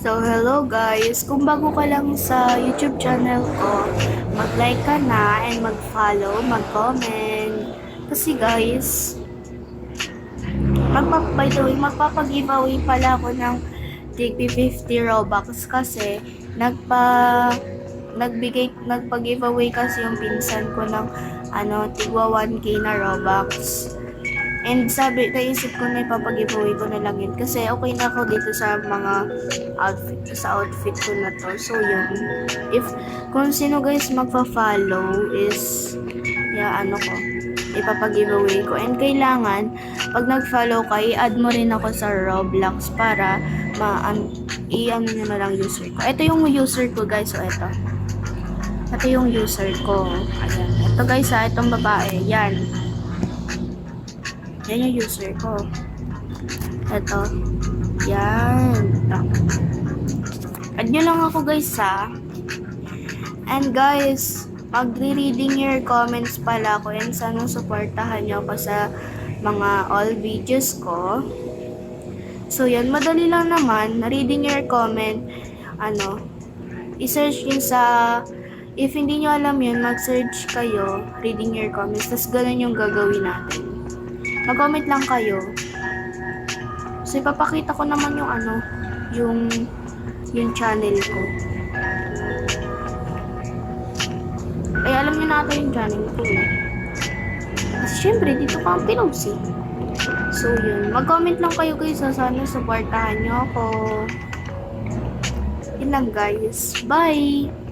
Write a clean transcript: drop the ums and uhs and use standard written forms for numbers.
So, hello guys! Kung bago ka lang sa YouTube channel ko, mag-like ka na and mag-follow, mag-comment. Kasi guys, by the way, magpapag-giveaway pala ako ng tig 50 Robux kasi nagpag-giveaway kasi yung pinsan ko ng tigwa 1K na Robux. And naisip ko na ipapag-giveaway ko na lang yun. Kasi okay na ako dito sa mga outfit ko na to. So, yun. Kung sino guys magpa-follow is, ipapag-giveaway ko. And kailangan, pag nag-follow ka, i-add mo rin ako sa Roblox para i-ano nyo na lang user ko. Ito yung user ko guys. So, ito. Ito yung user ko. Ayan. Ito guys itong babae. Yan. Yan yung user ko. Ito. Yan. Ito. Add nyo lang ako guys And guys, magre-reading your comments pala ako and sana supportahan nyo ako sa mga all videos ko. So yan, madali lang naman. Reading your comment, i-search nyo if hindi nyo alam yun, mag-search kayo, reading your comments, tapos ganun yung gagawin natin. Mag-comment lang kayo. So, ipapakita ko naman yung channel ko. Ay, alam niyo na ata yung channel ko Kasi, syempre, dito ka ang pinost So, yun. Mag-comment lang kayo guys. Sana supportahan nyo ako. Yun lang guys. Bye!